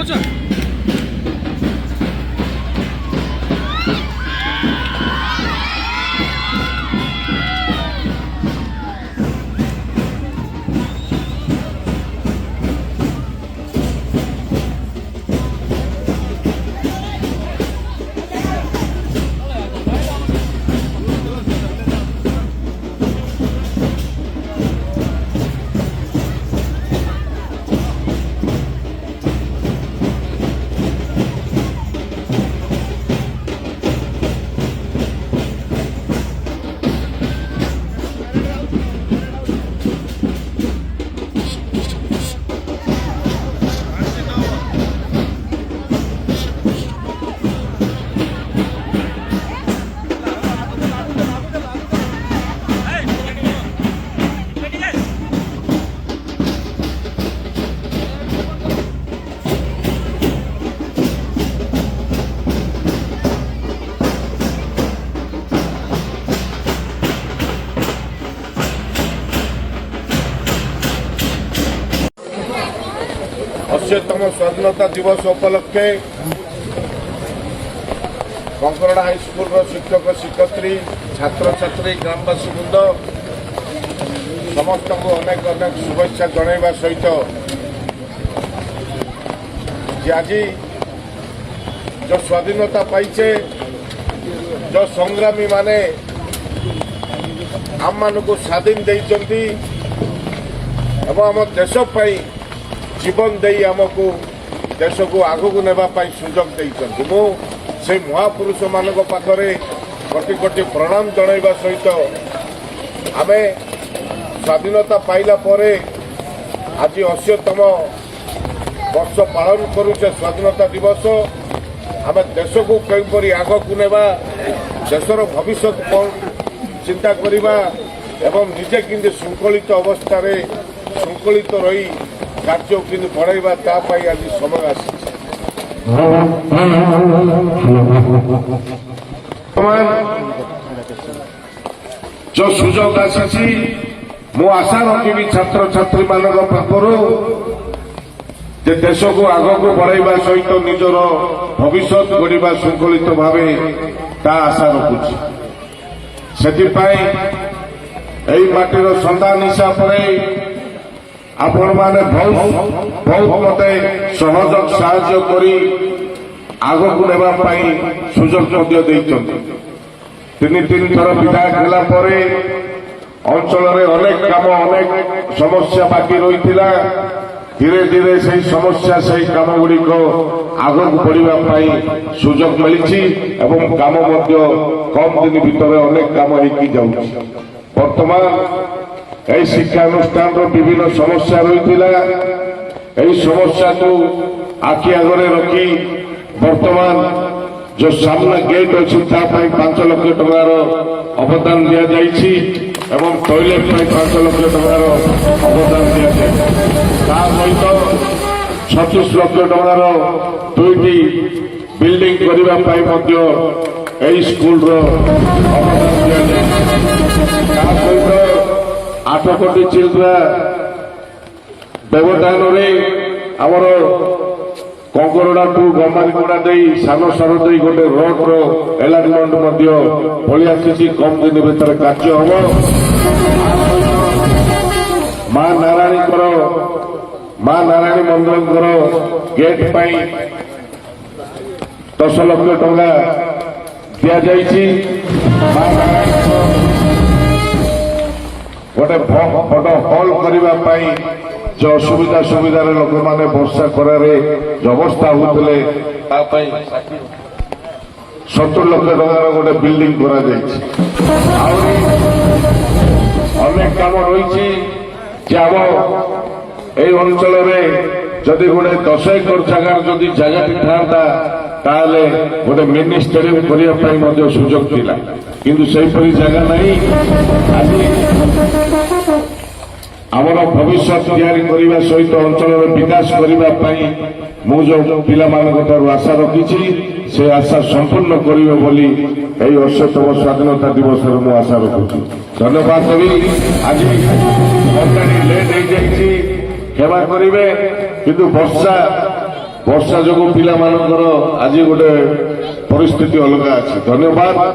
পচা अशीतम स्वाधीनता दिवस उपलक्षे कंकरड़ा हाईस्कूल शिक्षक शिक्षयित्री छात्र छात्री ग्रामवासी वृंद समस्त को अनेक अनेक शुभेच्छा जनवा सहित आज जो स्वाधीनता पाइचे जो संग्रामी माने आम मान को स्वाधीन देइचंती एवं आम देश जीवन दे आमको देश को आगू नेबाई सुजोग देइचंती मु से महापुरुष मान पाखरे कोटि कोटि प्रणाम जनवा सहित आमे स्वाधीनता पाइला परे आज 80तम वर्ष पालन करुचे स्वाधीनता दिवस आम देश को कईपरी आगक नेबा देशर भविष्य कौन चिंता करवा एवं निजे कि शृंखलित अवस्था शृंखलित रही कार्य कि बढ़ाइबा आज समय आसी जो सुजोग आसी मु आशा रखी छात्र छात्री मान पाखर देश को आग को बढ़ाइबा सहित निजर भविष्य गढ़ा शृंखलित भाव ता आशा रखुची से माटीर संधान हिसाब से आपण माने बहुत मते सहयोग साहाय्य करी आगो को नेबा पाई सुजोग मध्य देइचंती तीन थर विधायक होला परे अंचल रे अनेक काम अनेक समस्या बाकी रहिथिला धीरे धीरे से समस्या से काम गुड़ी को आगो को बढ़िबा पाई सुजोग मिलिछि एवं काम मध्य कम दिन भीतर अनेक काम हेकी जाउछि वर्तमान यही शिक्षानुष्ठान विभिन्न समस्या रही समस्या को आखि आगे रखी वर्तमान जो सामना गेट अच्छी 5 लाख टंकार अवदान दि जाइए एवं टॉयलेट 5 लाख टंकार अवदान दि सहित 36 लाख टंकार 2टी बिल्डिंग करने स्कूल अवदान दि सहित 8 कोटी चिल्ड्रा व्यवधान आमर कंकरड़ा टू गमारीगुड़ा सान सरदई गोटे रोड एलाइनमेंट पलि आसी कम दिन भर कार्य हम मां नारायणी मंदिर गेट 10 लाख टंका दि जाइए गोटे बड़ हल करने जो असुविधा सुविधा लोक मैंने वर्षा खरारे अवस्था होते 70 लाख टंकार गोटे बिल्डिंग अनेक काम रही आम ये अंचल जदि गोटे 10 एकर जगार जदि जगह था ताले गोटे मिनी स्टेडियम करने सुजोग थिला किंतु सेपरी जगह नहीं आज आमर भविष्य तैयारी करने सहित अंचल विकास करने मुझे पिला आशा रखी से आशा संपूर्ण करेंगे बोली 80तम स्वाधीनता दिवस में आशा रखुची धन्यवाद देवी आज लेट हो क्षमा करेंगे किंतु वर्षा ବର୍ଷା ଯୋଗୁଁ ପିଲାମାନଙ୍କର ଆଜି ଗୋଟେ ପରିସ୍ଥିତି ଅଲଗା ଅଛି। ଧନ୍ୟବାଦ।